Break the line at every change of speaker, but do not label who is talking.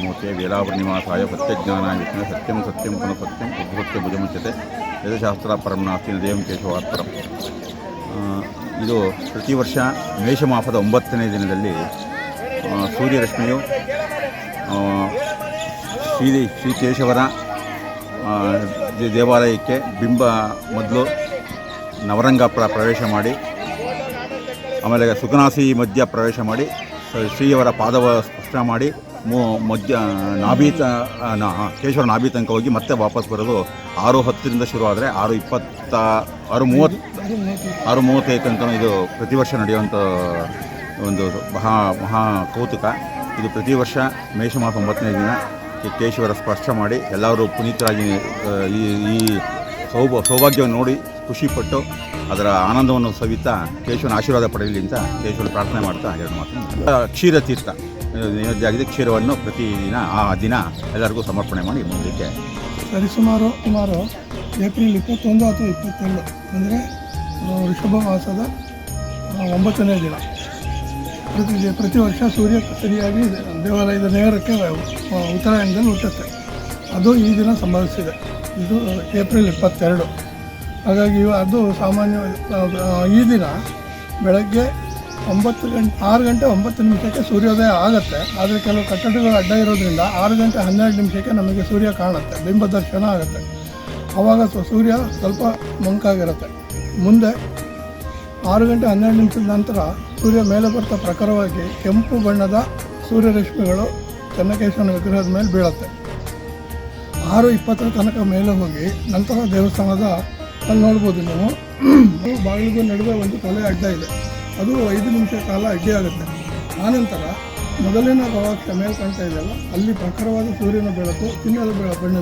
ದಕ್ಷಿಣಾಮೂರ್ತಿಯ ವೇಲಾವರ್ಣಿವಾಸಾಯ ಸತ್ಯಜ್ಞಾನಾಯ ವಿಷ್ಣು ಸತ್ಯಂ ಸತ್ಯಂ ಪುನಃ ಸತ್ಯಂ ಉದ್ಭುತ್ಯ ಭುಜಮುಚ್ಯತೆ ವೇದಶಾಸ್ತ್ರ ಪರಮನಾಸ್ತಿ ದೇವಂ ಕೇಶವಾತ್ಪರಂ. ಇದು ಪ್ರತಿ ವರ್ಷ ಮೇಷಮಾಸದ 9ನೇ ದಿನದಲ್ಲಿ ಸೂರ್ಯರಶ್ಮಿಯು ಶ್ರೀ ಕೇಶವರ ದೇವಾಲಯಕ್ಕೆ ಬಿಂಬ ಮೊದಲು ನವರಂಗ ಪ್ರವೇಶ ಮಾಡಿ, ಆಮೇಲೆ ಸುಖನಾಸಿ ಮಧ್ಯ ಪ್ರವೇಶ ಮಾಡಿ, ಶ್ರೀಯವರ ಪಾದವ ಸ್ಪರ್ಶ ಮಾಡಿ ಕೇಶವರ ನಾಭಿ ತನಕ ಹೋಗಿ ಮತ್ತೆ ವಾಪಸ್ ಬರೋದು 6:10 ಶುರುವಾದರೆ 6:35 ತನಕ ಇದು ಪ್ರತಿ ವರ್ಷ ನಡೆಯುವಂಥ ಒಂದು ಮಹಾ ಕೌತುಕ. ಇದು ಪ್ರತಿ ವರ್ಷ ಮೇಷಮಾಸ 9ನೇ ದಿನ ಕೇಶವರ ಸ್ಪರ್ಶ ಮಾಡಿ ಎಲ್ಲರೂ ಪುನೀತರಾಗಿ ಈ ಸೌಭಾಗ್ಯವನ್ನು ನೋಡಿ ಖುಷಿಪಟ್ಟು ಅದರ ಆನಂದವನ್ನು ಸವಿತಾ ಕೇಶವನ ಆಶೀರ್ವಾದ ಪಡೆಯಲಿ ಅಂತ ಕೇಶವನ ಪ್ರಾರ್ಥನೆ ಮಾಡ್ತಾ ಎರಡು ಮಾತು. ಕ್ಷೀರತೀರ್ಥ ನೈವೇದ್ಯ ಆಗಿದೆ. ಕ್ಷೀರವನ್ನು ಪ್ರತಿದಿನ ಆ ದಿನ ಎಲ್ಲರಿಗೂ ಸಮರ್ಪಣೆ ಮಾಡಿ ಮುಂದಕ್ಕೆ
ಸರಿಸುಮಾರು ಏಪ್ರಿಲ್ 21 ಅಥವಾ 22 ಅಂದರೆ ವೃಷಭ ಮಾಸದ 9ನೇ ದಿನ ಪ್ರತಿ ವರ್ಷ ಸೂರ್ಯ ಸರಿಯಾಗಿ ದೇವಾಲಯದ ನೇರಕ್ಕೆ ಉತ್ತರಾಯಣದಲ್ಲಿ ಹುಟ್ಟುತ್ತೆ. ಅದು ಈ ದಿನ ಸಂಭವಿಸಿದೆ. ಇದು ಏಪ್ರಿಲ್ 22. ಹಾಗಾಗಿ ಅದು ಸಾಮಾನ್ಯ ಈ ದಿನ ಬೆಳಗ್ಗೆ 6 ಗಂಟೆ 9 ನಿಮಿಷಕ್ಕೆ ಸೂರ್ಯೋದಯ ಆಗುತ್ತೆ. ಆದರೆ ಕೆಲವು ಕಟ್ಟಡಗಳು ಅಡ್ಡ ಇರೋದ್ರಿಂದ 6 ಗಂಟೆ 12 ನಿಮಿಷಕ್ಕೆ ನಮಗೆ ಸೂರ್ಯ ಕಾಣುತ್ತೆ, ಬಿಂಬ ದರ್ಶನ ಆಗುತ್ತೆ. ಆವಾಗ ಸೂರ್ಯ ಸ್ವಲ್ಪ ಮಂಕಾಗಿರುತ್ತೆ. ಮುಂದೆ 6 ಗಂಟೆ 12 ನಿಮಿಷದ ನಂತರ ಸೂರ್ಯ ಮೇಲೆ ಬರ್ತಾ ಪ್ರಖರವಾಗಿ ಕೆಂಪು ಬಣ್ಣದ ಸೂರ್ಯರಶ್ಮಿಗಳು ಚೆನ್ನಕೇಶವನ ವಿಗ್ರಹದ ಮೇಲೆ ಬೀಳುತ್ತೆ. 6:20 ತನಕ ಮೇಲೆ ಹೋಗಿ ನಂತರ ದೇವಸ್ಥಾನದ ಅಲ್ಲಿ ನೋಡ್ಬೋದು ನೀವು, ಬಾಗಿಲಿಗೂ ನಡುವೆ ಒಂದು ತಲೆ ಅಡ್ಡ ಇದೆ. ಅದು 5 ನಿಮಿಷ ಕಾಲ ಅಡ್ಡಿ ಆಗುತ್ತೆ. ಆನಂತರ ಮೊದಲಿನ ಗವಾಕ್ಷ ಮೇಲೆ ಕಾಣ್ತಾ ಇದೆಯಲ್ಲ, ಅಲ್ಲಿ ಪ್ರಖರವಾದ ಸೂರ್ಯನ ಬೆಳಕು ಚಿನ್ನದ ಬಣ್ಣದ